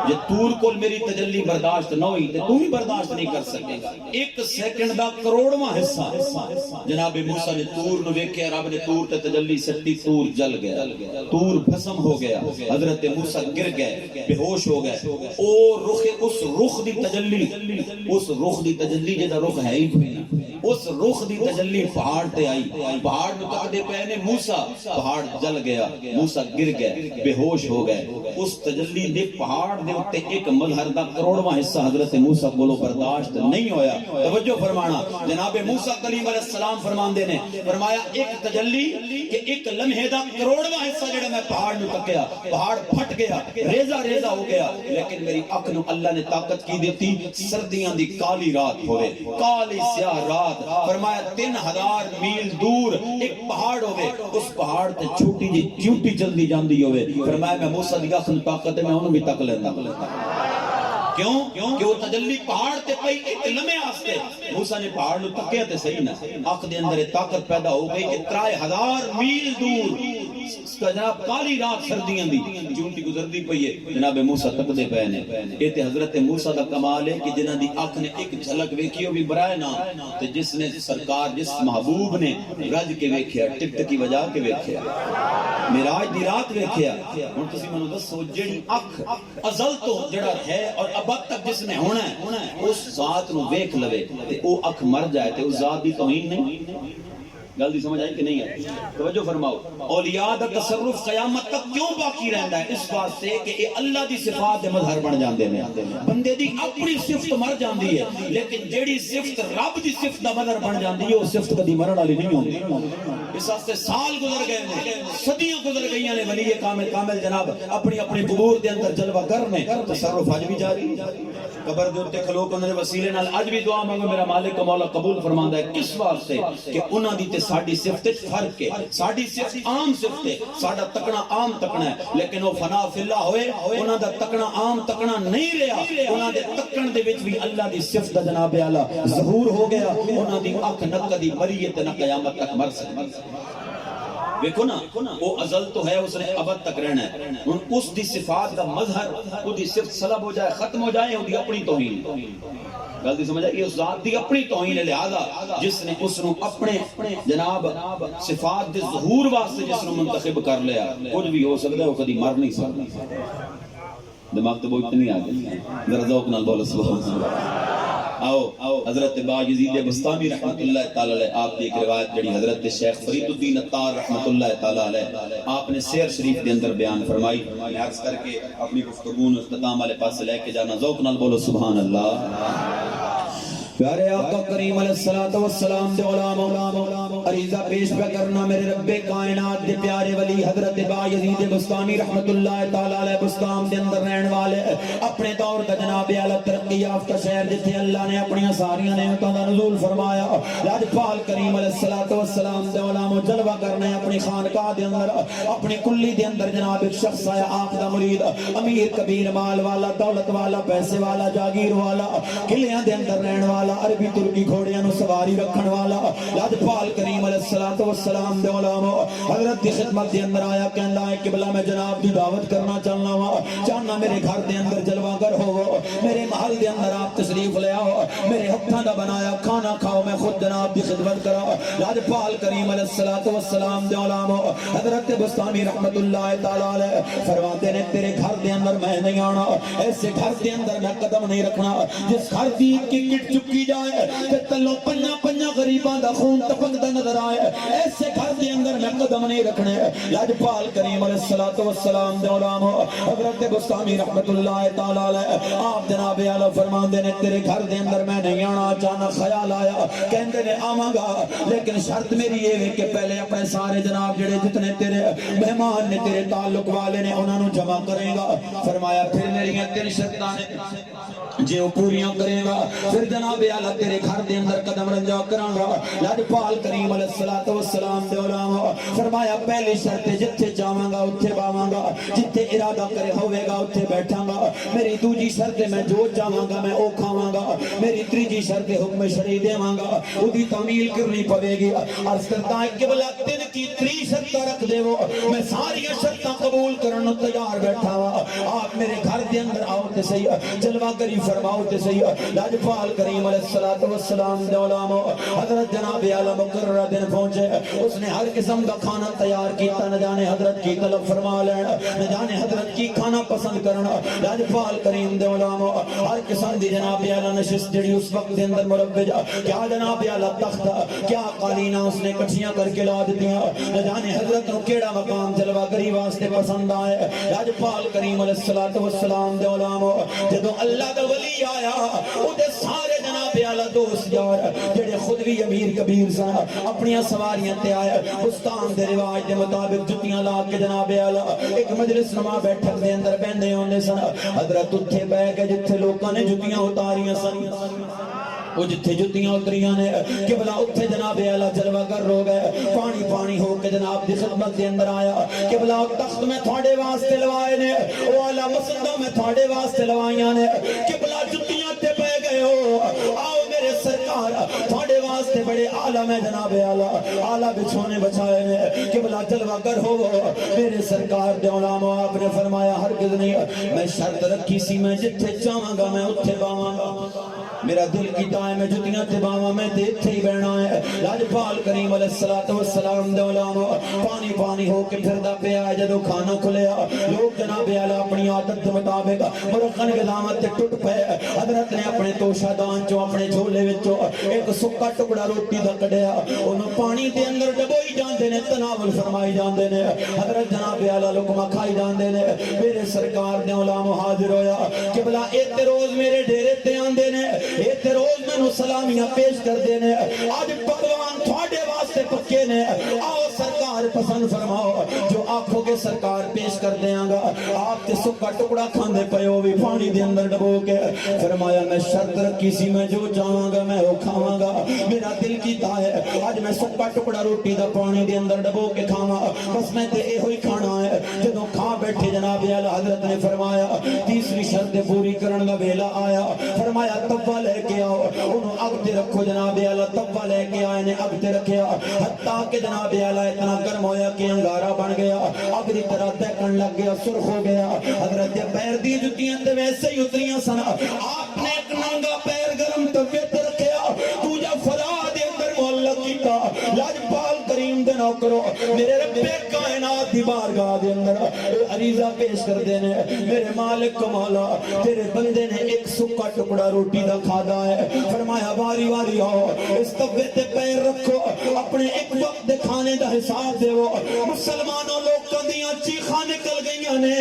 [SPEAKER 2] جے تور کو میری تجلی برداشت نہ ہوئی تے تو ہی برداشت نہیں کر سکے گا. ایک سیکنڈ دا کروڑواں حصہ جناب موسیٰ نے تور نو ویکھیا، رب نے تور تے تجلی سٹی، تور جل گیا، تور بھسم ہو گیا. حضرت موسیٰ گر گئے، بے ہوش ہو گئے. او رخ، اس رخ دی تجلی، اس رخ دی تجلی جدا رخ ہے ہی کوئی نہ، اس رخ دی تجلی پہاڑ تے آئی. پہاڑ نو تکدے پے نے موسیٰ، پہاڑ جل گیا، موسیٰ گر گئے، بے ہوش ہو گئے. اس تجلی دے پہاڑ دے اتے ایک مظہر دا کروڑواں حصہ حضرت موسیٰ کولو برداشت نہیں ہویا. توجہ فرمانا. جناب موسیٰ کلیم علیہ السلام فرماندے نے، فرمایا ایک تجلی کہ ایک لمحے دا کروڑواں حصہ جڑا میں پہاڑ نو تکیا، پہاڑ پھٹ گیا، ریزہ ریزہ ہو گیا، لیکن میری اکھ نو اللہ نے طاقت کی دیتی. سردیاں دی کالی رات ہوئے، کالی سیاہ رات. فرمایا 3000 میل دور ایک پہاڑ ہوئے، اس پہاڑ تے چھوٹی جی چیونٹی چلدی جاندی ہوئے. فرمایا میں موسیٰ دی اکھ نو طاقت ہے، میں انہوں بھی تک لینا. کیوں کہ وہ تجلی پہاڑ تے پئی ایک لمحے آستے. موسیٰ نے پہاڑ نو تکیا تے صحیح نہ، اکھ دے اندر طاقت پیدا ہو گئی کہ 3000 میل دور جناب کالی رات سردیاں دی چونٹی گزردی پئی ہے. جناب موسیٰ تکدے پے نے. اے تے حضرت موسیٰ دا کمال ہے کہ جنہاں دی اکھ نے ایک جھلک ویکھی ہو بھی برائے نہ، تے جس نے سرکار جس محبوب نے رج کے ویکھیا، ٹک ٹکی بجا کے ویکھیا، معراج دی رات ویکھیا. ہن تسی منو دسو جڑی اکھ ازل تو جڑا ہے اور ابد تک جس نے ہونا ہے اس ذات نو ویکھ لوے تے او اکھ مر جائے تے اس ذات دی توہین نہیں. گل دی سمجھ آئی کہ نہیں ہے؟ توجہ فرماؤ. اولیاء دا تصرف قیامت تک کیوں باقی رہندا ہے؟ اس واسطے کہ یہ اللہ دی صفات دے مظہر بن جاندے نے. بندے دی اپنی صفت مر جاندی ہے لیکن جیڑی صفت رب دی صفت دا مظہر بن جاندی ہے وہ صفت کدی مرن والی نہیں ہوندی. اس واسطے سال گزر گئے نے، صدیاں گزر گئیاں نے، ولی کامل جناب اپنی اپنی قبور دے اندر جلوہ گر نے، تصرف اج بھی جاری. قبر دے اوتے کھلو کے انہاں دے وسیلے نال اج بھی دعا مانگو میرا مالک کا مولا قبول فرماندا ہے. کس واسطے کہ انہاں دی تے ساڈی صفت وچ فرق ہے. ساڈی صفت عام صفت ہے، ساڈا تکنا عام تکنا ہے، لیکن وہ فنا فی اللہ ہوئے انہاں دا تکنا عام تکنا نہیں رہا. انہاں دے تکن دے وچ بھی اللہ دی صفت دا جناب اعلی ظہور ہو گیا. انہاں دی اکھ نہ کدی مری تے نہ قیامت تک مر سکتی. دیکھو نا وہ ازل تو ہے، اس نے ابد تک رہنا ہے. اس دی صفات کا مظہر، وہ دی صفت سلب ہو جائے، ختم ہو جائے، وہ دی اپنی توہین. غلطی سمجھ آئی؟ اس ذات دی اپنی توہین ہے. لہذا جس نے اس نو اپنے جناب صفات دے ظہور واسطے جس نو منتخب کر لیا، کچھ بھی ہو سکتا ہے، وہ کبھی مر نہیں سکتا. دماغ تو بہت نہیں آگے. ذرا ذوق نال بولو سبحان اللہ. آؤ حضرت با یزید بستامی رحمت اللہ تعالی علیہ آپ کی ایک روایت جڑی حضرت شیخ فرید الدین عطار رحمت اللہ تعالی علیہ آپ نے سیر شریف کے اندر بیان فرمائی. میں عرض کر کے اپنی گفتگو اختتام والے پاس لے کے جانا. ذوق نال بولو سبحان اللہ. پیارے آقا کریم علیہ الصلوۃ والسلام دے غلام عریضہ پیش پہ کرنا میرے رب کائنات دے پیارے ولی حضرت بایزید بستامی رحمت اللہ تعالی علیہ بستام دے اندر رہن والے اپنے دور کا جناب اعلی ترقی یافتہ شہر جتھے اللہ نے اپنی ساری نعمتوں دا نزول فرمایا لاجپال کریم علیہ الصلوۃ والسلام دے غلام جلوہ کرنے اپنی خانقاہ دے اندر اپنی کلی دے اندر جناب ایک شخص آیا آپ دا مرید امیر کبیر مال والا دولت والا پیسے والا جاگیر والا قلعیاں دے اندر رہن والا عربی ترکی گھوڑیاں نو سواری رکھن والا لاجپال کریم علیہ الصلوۃ والسلام دے غلام حضرت دی خدمت دے اندر آیا کہن لائے قبلہ میں جناب دی دعوت کرنا چاہنا وا چاہنا میرے گھر دے اندر جلوہ گر ہو میرے محل دے اندر آپ تشریف لے آؤ میرے ہتھاں دا بنایا کھانا کھاؤ میں خود جناب دی خدمت کرا لاجپال کریم علیہ الصلوۃ والسلام دے غلام حضرت بستامی رحمت اللہ تعالی علیہ فرماتے نے تیرے گھر دے اندر میں نہیں آنا ایسے گھر دے اندر میں قدم نہیں رکھنا جس گھر دی کی کٹ چکی جائے تے تلو پنجا پنجا غریباں دا خون ٹپکدا نظر آئے ایسے گھر دے اندر میں قدم نہیں رکھنے لاجپال کریم علیہ الصلوۃ والسلام دے غلام حضرت بستامی رحمت اللہ تعالی علیہ آپ جناب اعلی فرماندے نے تیرے گھر دے اندر میں نہیں آنا اچانک خیال آیا کہندے نے آواں گا لیکن شرط میری یہ ہے کہ پہلے اپنے سارے جناب جڑے جتنے تیرے مہمان نے تیرے تعلق والے نے انہاں نو جمع کرے گا فرمایا پھر میریاں تین شرطاں نے جے وہ پوریاں کرے گا پھر جناب اعلی تیرے گھر دے اندر قدم رنجا کراں گا لاجپال کریم علیہ الصلوۃ والسلام دے غلام فرمایا پہلی شرط جتھے جاواں گا اوتھے باواں گا جتھے ارادہ کرے ہوے گا اوتھے بیٹھاں گا میری دوجی شرط میں جو چاہواں گا میں او کھاواں گا میری تیجی شرط حکم شرعی دیواں گا اودی تعمیل کرنی پوے گی عرض کرتا ہے قبلہ تین کی تری شرط رکھ دے وہ میں ساری شرطاں قبول کرن نو تیار بیٹھا وا آپ میرے گھر دے اندر آؤ تے صحیح جلوہ گری فرماؤ تے صحیح لاجپال کریم علیہ الصلوۃ والسلام دے غلام حضرت جناب اعلی مقررہ دن پہنچے اس نے ہر قسم کا کھانا تیار کیتا نہ جانے حضرت کی طلب فرما لینا نہ جانے حضرت کی کھانا پسند کرنا لاجپال کریم دے غلام ہر قسم دی جناب اعلی نشست جڑی اس وقت دے اندر مروج کیا جناب اعلی تخت کیا قالینہ اس نے کٹھیاں کر کے لا دتیاں نہ جانے حضرت نو کیڑا مقام جلوہ گری واسطے پسند آئے لاجپال کریم علیہ الصلوۃ والسلام دے غلام جدوں اللہ دا ولی آیا او دے سارے جناب اعلی دوست یار جڑے خود بھی امیر کبیر سن اپنی سواریاں تے آئے بستان دے رواج دے مطابق جتیاں لا کے جناب اعلی ایک مجلس نما بیٹھک دے اندر بیندے ہوندے سن حضرت اتھے بیٹھ کے جتھے لوکاں نے جتیاں اتاریاں سن وہ جتھے جتیاں اتریاں نے قبلہ اتھے جناب اعلی جلوہ گر ہو گئے پانی پانی ہو کے جناب دی خدمت دے اندر آیا قبلہ تخت میں تھوڑے واسطے لوائے نے او اعلی مسندوں میں تھوڑے واسطے لوائیاں نے قبلہ جتیاں تے پہ گئے ہو آؤ میرے سرکار تھوڑے واسطے بڑے عالم ہے جناب اعلی بچھونے بچھائے نے قبلہ جلوہ گر ہو میرے سرکار دے غلام آپ نے فرمایا ہرگز نہیں میں شرط رکھی سی میں جتھے چاہاں گا میں اتھے باواں گا میرا دل کی دائیں میں جتیاں تے باواں میں تے اتھے ہی بہنا ہے لاجپال کریم علیہ الصلوۃ والسلام دے غلام پانی پانی ہو کے پھردا پیا جدوں کھانا کھلیا لوگ جناب اعلی اپنی عادت کے مطابق مرغن غلامت تے ٹٹ پئے حضرت نے اپنے توشہ دان چوں اپنے جھولے وچوں ایک سکا ٹکڑا روٹی دا کڈیا اونوں پانی دے اندر ڈبوئی جاندے نے تناول فرمائی جاندے نے حضرت جناب اعلی لقمہ کھائی جاندے نے میرے سرکار دے غلام حاضر ہویا قبلہ اے روز میرے ڈیرے تے آندے نے اے روز مینوں سلامیاں پیش کر دے نے اج پکوان تھوڑے واسطے پکے نے آؤ سرکار پسند فرماؤ جو آکھو گے سرکار پیش کر دیاں گا آپ تے سکا ٹکڑا کھاندے پئے ہو بھی پانی دے اندر ڈبو کے فرمایا میں شرط رکھی سی میں جو چاہاں گا میں وہ کھاواں گا میرا دل کیتا ہے اج میں سکا ٹکڑا روٹی دا پانی دے اندر ڈبو کے کھاواں بس میں تے ایہو ہی کھانا ہے جدوں کھا بیٹھے جناب اعلی حضرت نے فرمایا تیسری شرط پوری کرن دا ویلا آیا فرمایا توا لے کے آؤ انہوں اگ تے رکھو جناب اعلی توا لے کے آئے نے اگ تے رکھیا حتیٰ کہ جناب اعلی اتنا گرم ہویا کہ انگارہ بن گیا اگ دی طرح تہکن لگ گیا سرخ ہو گیا حضرت پیر دی جتیاں تے ویسے ہی اتریاں سن آپ نے ایک ننگا پیر گرم توے تے رکھیا دوجا فضا دے اندر معلق کیتا لاجپال کریم دے نوکرو میرے رب کائنات دی بارگاہ دے اندر عریضہ پیش کر دینے میرے مالک کو مولا تیرے بندے نے ایک سکا ٹکڑا روٹی دا کھادا ہے فرمایا باری باری آؤ اس توے تے پیر رکھو اپنے ایک وقت دے کھانے دا حساب دے وہ مسلمانوں لوگوں دیاں چیخاں نکل گئیاں نے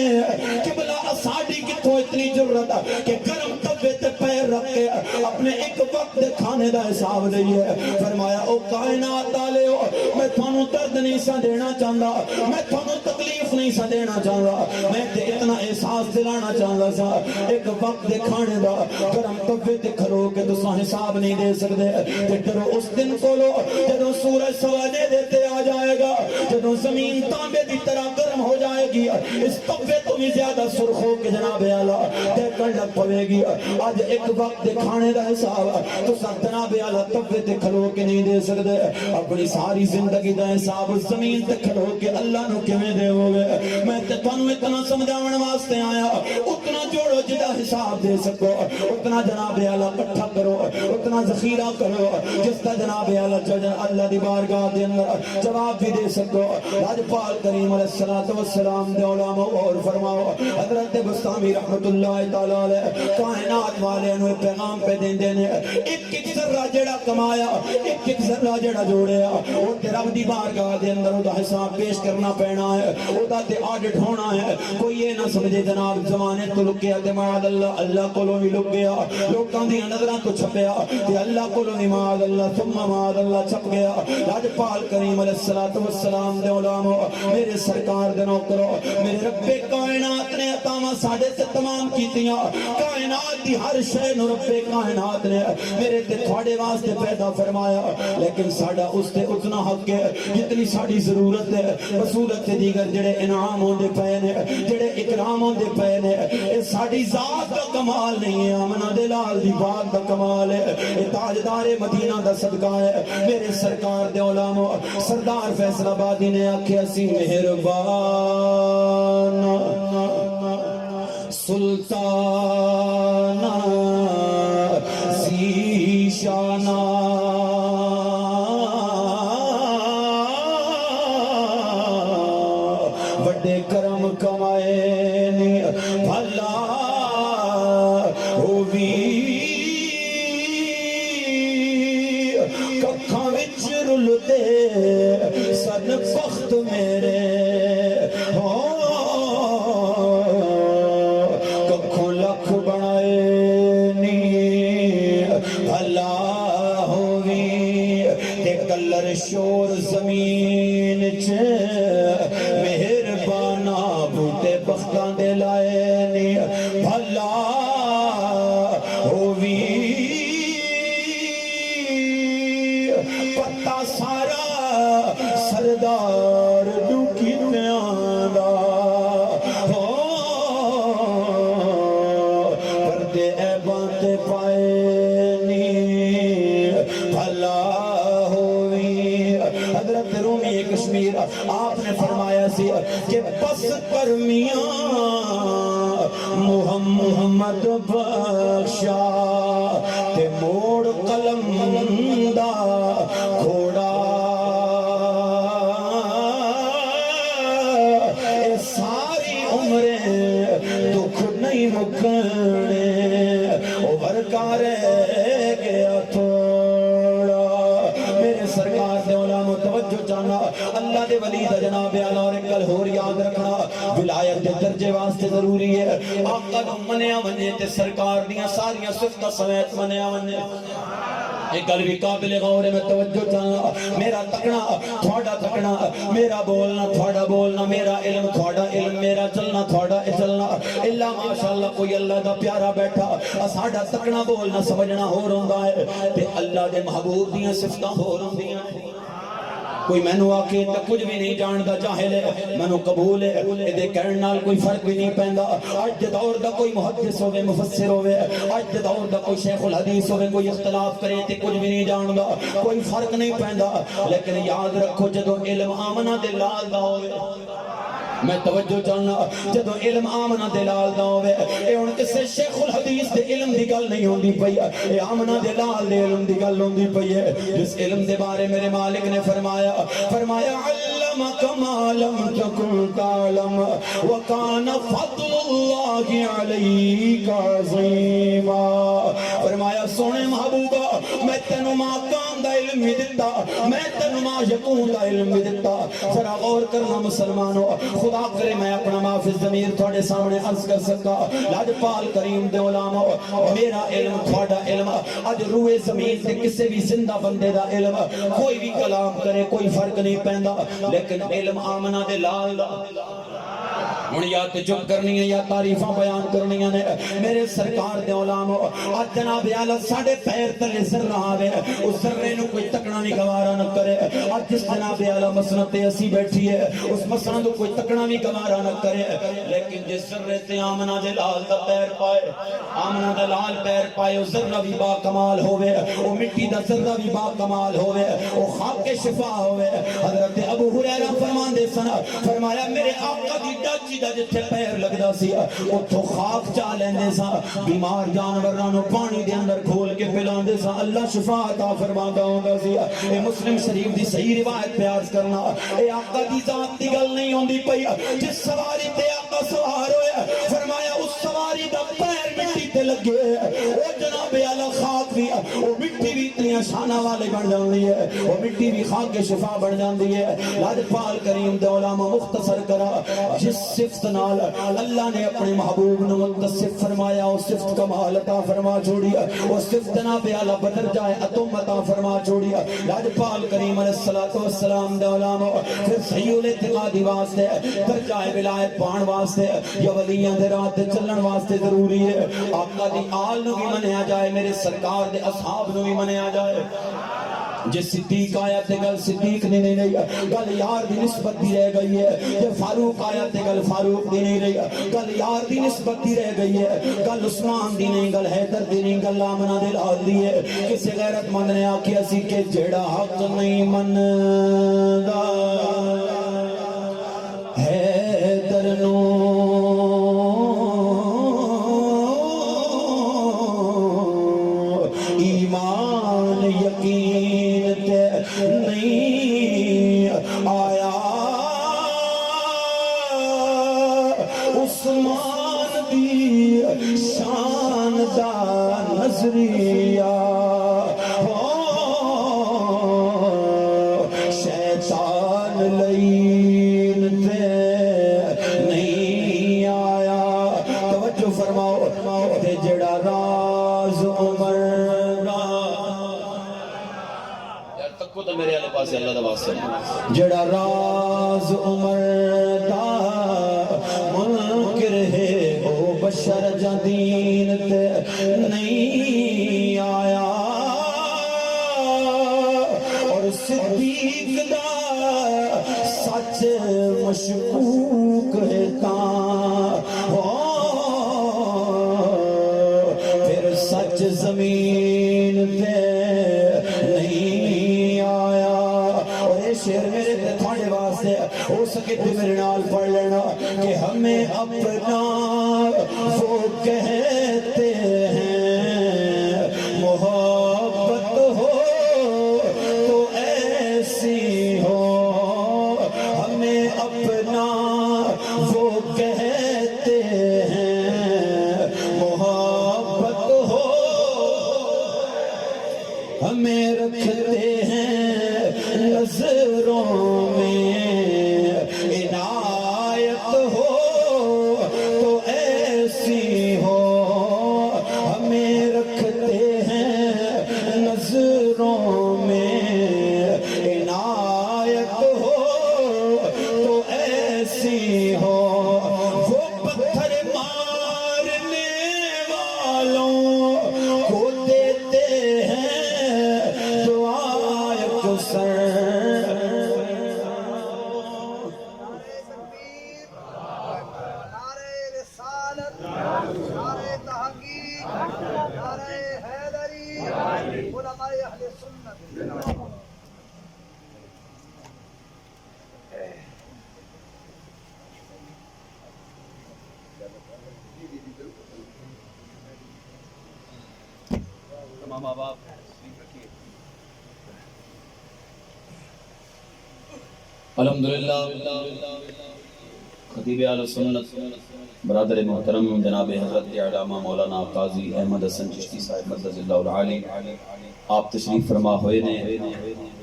[SPEAKER 2] کہ بلا اساڈی کتھوں اتنی جرت کہ گرم
[SPEAKER 1] تبے تے پیر رکھ کے اپنے ایک وقت دے کھانے دا حساب دئیے. فرمایا او کائنات والے ہو میں تھانوں درد نہیں سا دینا چاہتا, میں تھانوں تکلیف نہیں سا دینا چاہتا, میں تے اتنا احساس دلانا چاہتا سا ایک وقت دے کھانے دا گرم تبے تے کھلو کے تساں حساب نہیں دے سکتے. تے ڈرو اس دن کولو جدوں سورج سوانے دیتے آ جائے گا, جدوں زمین تانبے دی طرح گرم ہو جائے گی, اس تبے تو بھی زیادہ سرخ ہو کے جناب اعلیٰ دیکھن لگ پوے گی. آج ایک وقت دے کھانے دا حساب تساں جناب اعلیٰ تبے تے کھلو کے نہیں دے سکتے. اپنی ساری زندگی دا حساب زمین تے کھلو کے اللہ نو کیویں دیو گے؟ میں تے تانوں اتنا سمجھاون واسطے آیا, اتنا جوڑو جدا حساب دے سکو, اتنا جناب اعلیٰ اکٹھا کرو, اتنا ذخیرہ کرو جس کا جناب اعلیٰ اللہ دی بارگاہ دے اندر جواب بھی دے سکو. آج پال کریم علیہ الصلوۃ والسلام دے علماء اور فرماؤ حضرت بستامی رحمت اللہ تعالی علیہ کائنات والے نو پیغام پہ دیندے نے ایک ایک ذرہ جڑا کمایا, ایک ایک ذرہ جڑا جوڑیا, او تے رب دی بارگاہ دے اندر او دا حساب پیش کرنا پینا ہے, او دا تے آڈٹ ہونا ہے. کوئی یہ نہ سمجھے جناب زمانے تو لکیا تے معاذ اللہ اللہ کولوں بھی لک گیا, لوکاں دی نظراں تو چھپیا تے اللہ کولوں بھی معاذ اللہ ثم معاذ اللہ چھپ گیا. آج پال کریم علیہ الصلوۃ والسلام دے علماء میرے سرکار دے نوکرو, میرے رب کائنات نے عطاواں ساڈے تے تمام کیتیاں, کائنات دی ہر شے نو رب کائنات نے میرے تے تھوڑے واسطے پیدا فرمایا, لیکن ساڈا اس تے اتنا حق ہے جتنی ساڈی ضرورت ہے. رسولت تے دیگر جڑے انعام ہوندے پئے نے, جڑے اکرام ہوندے پئے نے, اے ساڈی ذات دا کمال نہیں ہے, آمنہ دے لال دی بات دا کمال ہے, اے تاجدار مدینہ دا صدقہ ہے. میرے سرکار دے علماء سردار فیصل آبادی نے آکھیا سی مہربان سلطان زیشانہ بڑے کرم کمائے نے بھلا ہووی ککھاں وچ رلتے سن بخت میرے ہو ککھوں لکھ بنائے نی بھلا ہووی تے کلر شور زمین چ مہربانہ بوٹے بختاں دے لائے نی بھلا ہووی پتہ سارا سردار ڈوکی نیادا ہو پردے ایباں تے پائے نی بھلا ہووی. حضرت رومی کشمیر آپ نے فرمایا سی کہ بس کر میاں محمد بخشا تے موڑ قلم دا گھوڑا, اے ساری عمریں دکھ نہیں مکنے او برکارے گیا تھوڑا. میرے سرکار دے علماء توجہ جانا, اللہ دے ولی دا جناب اعلیٰ اور کل ہور یاد رکھنا ولایت دے درجے واسطے ضروری ہے. آقا نو منیا ونے تے سرکار دیاں ساریاں صفتاں سمیت منیا ونے. ایک گل بھی قابل غور ہے, میں توجہ چاہنا, میرا تکنا تھوڑا تکنا, میرا بولنا تھوڑا بولنا, میرا علم تھوڑا علم, میرا چلنا تھوڑا چلنا. اللہ ماشاءاللہ کوئی اللہ دا پیارا بیٹھا ساڈا تکنا بولنا سمجھنا ہو رہا ہے تے اللہ دے محبوب دیاں صفتاں ہو رہی ہیں. کوئی مینو آکے تے کچھ بھی نہیں جاندا جاہل ہے, مینو قبول ہے, اے کہن نال کوئی فرق بھی نہیں پیندا. اج دے دور دا کوئی محدث ہوے مفسر ہوے, اج دے دور دا کوئی شیخ الحدیث ہوے, کوئی اختلاف کرے تے کچھ بھی نہیں جاندا, کوئی فرق نہیں پیندا. لیکن یاد رکھو جدوں علم آمنہ دے لال دا ہوے, میں توجہ چاہنا جدو علم آمنہ دے لال دا ہوئے, اے ان کسے شیخ الحدیث دے علم دی گل نہیں ہوندی پئی, اے آمنہ دے لال دے علم دی گل ہوندی پئی ہے. جس علم دے بارے میرے مالک نے فرمایا علمک ما لم تکن تعلم وکان فضل اللہ علیک عظیما. فرمایا سونے محبوبہ
[SPEAKER 3] میں تینوں ما کان دا علم بھی دیتا میں تینوں ما یکون دا علم بھی دیتا ذرا غور کرنا مسلمانوں خدا کرے میں اپنا معافظ ضمیر تھوڑے سامنے عرض کر سکا لاجپال کریم دے علماء میرا علم تھوڑا علم اج روئے زمین سے کسے بھی زندہ بندے دا علم کوئی بھی کلام کرے کوئی فرق نہیں پہندا لیکن علم آمنہ دے لال دا ہن یا تے چپ کرنی ہے یا تعریفاں بیان کرنی ہیں میرے سرکار دے علماء اج جناب اعلی ساڈے پیر تلے ذرہ آوے اس ذرے نو کوئی تکنا نہیں گوارا نہ کرے اج جس جناب اعلی مسند تے اسی بیٹھی ہے اس مسند کو کوئی تکنا بھی گوارا نہ کرے لیکن جس ذرے تے آمنہ دے لال دا پیر پائے آمنہ دے لال پیر پائے اس ذرہ بھی با کمال ہوئے او مٹی دا ذرہ بھی با کمال ہوئے او خاک کے شفا ہوئے حضرت ابو ہریرہ فرمان دے سنا فرمایا میرے آقا دی ڈاچی دا جتھے پیر لگدا سی اتھوں خاک چا لیندے سا بیمار جانوراں نو پانی دے اندر کھول کے پلاندے سا اللہ شفا عطا فرماندا ہوندا سی اے مسلم شریف دی صحیح روایت پہ عرض کرنا اے آقا دی ذات دی گل نہیں ہوندی پئی جس سواری تے آقا سوار ہویا فرمایا اس سواری دا پیر مٹی تے لگے او جناب اعلی خاک بھی او مٹی بھی اتنی شانہ والے بن جاندی ہے او مٹی بھی خاک کے شفا بن جاندی ہے لاجپال کریم دے علماء مختصر کرا جس صفت نال اللہ نے اپنے محبوب نو متصف فرمایا او صفت کمال عطا فرما چھوڑی او صفت جناب اعلی بدر جائے اتم عطا فرما چھوڑی لاجپال کریم علیہ الصلوۃ والسلام دے علماء پھر صحیح الاعتقادی واسطے درجہ ولایت پان واسطے یا ولیاں دے راہ تے چلن واسطے ضروری ہے آقا دی آل نو بھی منیا جائے میرے سرکار دے اصحاب نو بھی منیا جائے جس صدیق آیا تے گل صدیق نے نہیں رہی گل یار دی نسبت دی رہ گئی ہے جے فاروق آیا تے گل فاروق دی نہیں رہی گل یار دی نسبت دی رہ گئی ہے گل عثمان دی نہیں گل حیدر دی نہیں گل آمنہ دے لال دی ہے کسی غیرت مند نے آکھیا سی کہ جیڑا حق نہیں مندا حیدر نو ایمان یقین تے نہیں آیا عثمان دی شان دا نظریہ شیطان لین تے نہیں آیا توجہ فرماؤ تے جڑا راز عمر
[SPEAKER 2] تو میرے آلے پاس اللہ دا واسطہ
[SPEAKER 3] جڑا راز عمر دا منکر ہے او بشر جدین تے نہیں آیا اور صدیق دا سچ مشکوک ہے پھر سچ زمین تے شیر میرے تے تھوڑے واسطے ہو سکے تے میرے نال پڑھ لینا کہ ہمیں اپنا وہ کہتے ہیں محبت ہو تو ایسی ہو ہمیں اپنا وہ کہتے ہیں محبت ہو ہمیں رکھتے ہیں نظروں میں عنایت ہو تو ایسی ہو ہمیں رکھتے ہیں نظروں میں عنایت ہو تو ایسی ہو وہ پتھر مارنے والوں کو دیتے ہیں دعائے کو سر
[SPEAKER 2] تمام آباب الحمدللہ خطیب اہل سنت برادر محترم جناب حضرت علامہ مولانا قاضی احمد حسن چشتی صاحب مدد اللہ العالی آپ تشریف فرما ہوئے نے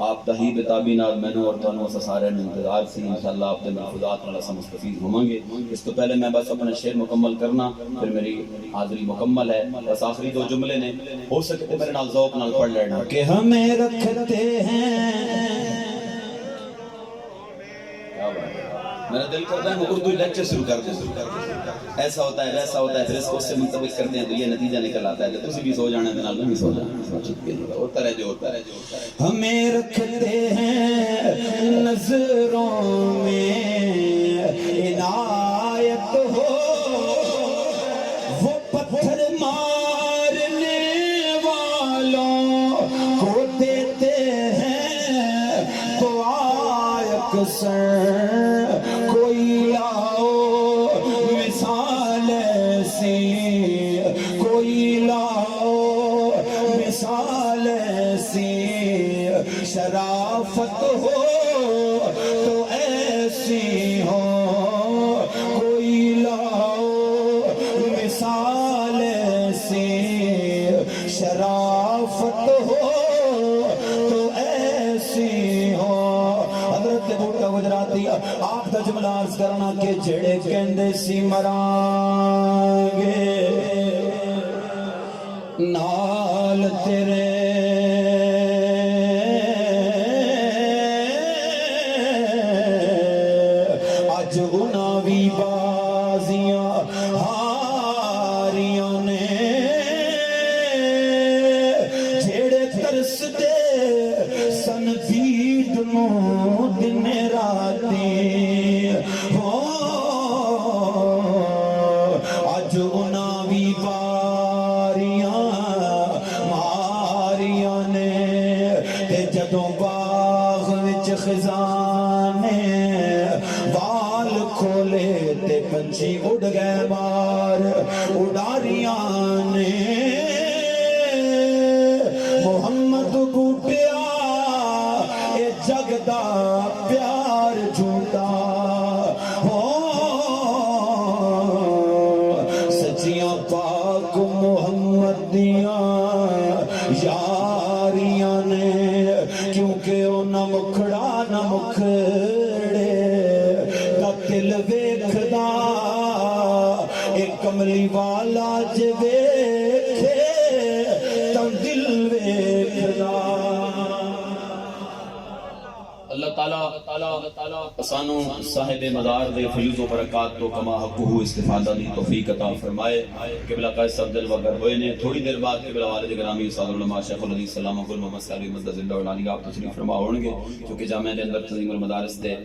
[SPEAKER 2] آپ دہی بتابی نال مینوں اور تانوں اسا سارے انتظار سی انشاءاللہ آپ دے ملفوظات نال اسا مستفید ہوواں گے اس تو پہلے میں بس اپنا شعر مکمل کرنا پھر میری حاضری مکمل ہے بس آخری دو جملے نے ہو سکے تو میرے نال ذوق نال پڑھ لینا
[SPEAKER 3] کہ ہمیں رکھتے ہیں
[SPEAKER 2] میرا دل کرتا ہے میں اردو لیکچر شروع کر دوں ایسا ہوتا ہے ویسا ہوتا ہے پھر اس کو اس سے منطبق کرتے ہیں تو یہ نتیجہ نکل آتا ہے کہ تسی بھی سو جانے دنال میں بھی سو جانا ہوتا رہ جو
[SPEAKER 3] ہمیں رکھتے ہیں نظروں میں عنایت ہو وہ پتھر مارنے والوں کو دیتے ہیں تو آیک سر کوئی لاؤ مثال ایسی کوئی لاؤ مثال ایسی شرافت ہو تو ایسی ہو کوئی لاؤ مثال ایسی شرافت ہو تو ایسی ہو حضرت بوٹا گجراتی آپ دا جملہ عرض کرنا کہ جڑے کہندے سی مران گے نال تیرے اج انہاں وی بازیاں ہاریاں نے جڑے ترس دے سن بید نو دن راتی ہو اج انہاں وی باریاں ماریاں نے تے جدوں باغ وچ خزانے وال کھولے تے پنچھی اڑ گئے مار اڈاریاں نے محمد بوٹیا اے جگ دا پیار جھوٹا ہو سچیاں پاک محمد دیاں یاریاں نے کیونکہ او نہ مکھڑا نہ مکھڑے دا دل ویکھدا اے کملی والا جے ویکھے تا دل ویکھدا
[SPEAKER 2] اللہ تعالیٰ سانو صاحب مدار دے فیوز و برکات تو کما حقوہ استفادہ دی توفیق عطا فرمائے قبلہ قائد صاحب دل وگر ہوئے نے تھوڑی دیر بعد قبلہ والد گرامی استاد علماء شیخ الحدیث سلام گل محمد صاحب مدد زندہ العالی آپ تشریف فرما ہون گے کیونکہ جامعہ دے اندر تنظیم المدارس دے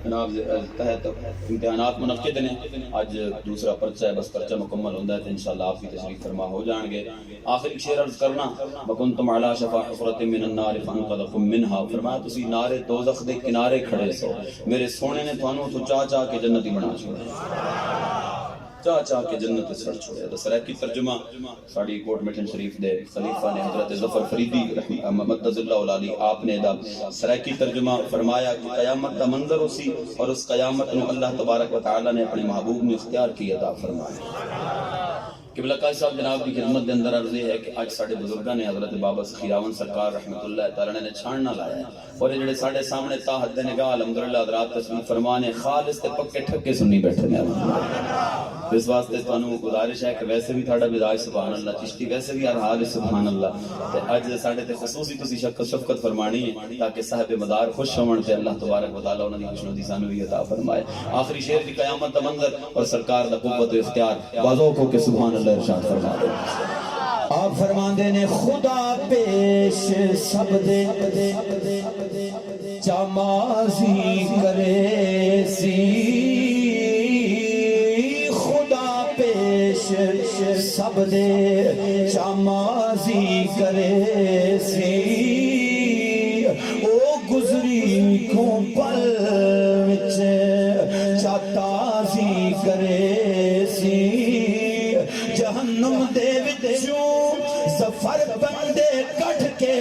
[SPEAKER 2] جناب تحت امتحانات منعقد ہیں آج دوسرا پرچہ ہے بس پرچہ مکمل ہوتا ہے تو انشاءاللہ آپ بھی تشریف فرما ہو جائیں گے آخری شعر عرض کرنا وَكُنْتُمْ عَلَى شَفَا حُفْرَةٍ مِّنَ النَّارِ فَانْقَذَكُم مِّنْهَا فرمایا تسی نار دوزخ دے کنارے کھڑے سو میرے سونے نے تھانوں تو چاہ چاہ کے جنتی بنا چھوڑے چاہ چاہ کے جنت سڑ چھوڑے تو سریکی ترجمہ ساڑی کوٹ مٹن شریف دے خلیفہ نے حضرت ظفر فریدی مدد اللہ العالی آپ نے دا سریکی ترجمہ فرمایا کہ قیامت دا منظر اسی اور اس قیامت نو اللہ تبارک و تعالی نے اپنے محبوب نے اختیار کی عطا فرمایا قبلہ قائد صاحب جناب کی خدمت دے اندر عرض ہے کہ آج ساڑھے بزرگاں نے حضرت بابا سخیراون سرکار رحمت اللہ تعالی نے چھاڑنا لایا ہے اور یہ جڑے ساڑھے سامنے تا حد نگاہ الحمدللہ حضرات تشریف فرمانے خالص تے پکے ٹھکے سنی بیٹھے نے اس واسطے تانوں گزارش ہے کہ ویسے بھی تھوڑا مزاج سبحان اللہ چشتی ویسے بھی ہر حال سبحان اللہ تے اج ساڈے تے خصوصی تسی شفقت فرمانی ہے تاکہ صاحب مدار خوش ہون تے اللہ تبارک و تعالی انہاں دی خوشنودی سانوں بھی عطا فرمائے آخری شعر دی قیامت دا منظر اور سرکار دا قوت و اختیار بازو کو کہ سبحان اللہ ارشاد فرما دے
[SPEAKER 3] آپ فرماندے نے خدا پیش سب دے چامازی کرے سی خدا پیش سب دے چامازی کرے سی او گزری کو پل وچ چاتازی کرے سی جہنم دے وچوں سفر بندے کٹ کے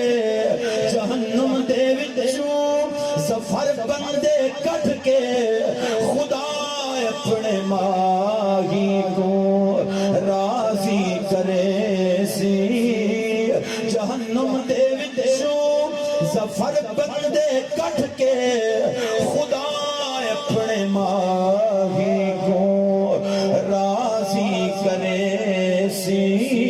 [SPEAKER 3] جہنم دے وچوں سفر بندے کٹ کے خدا ماہی کو راضی کرے سی جہنم دے وچوں ظفر بندے کٹ کے خدا اپنے ماہی کو راضی کرے سی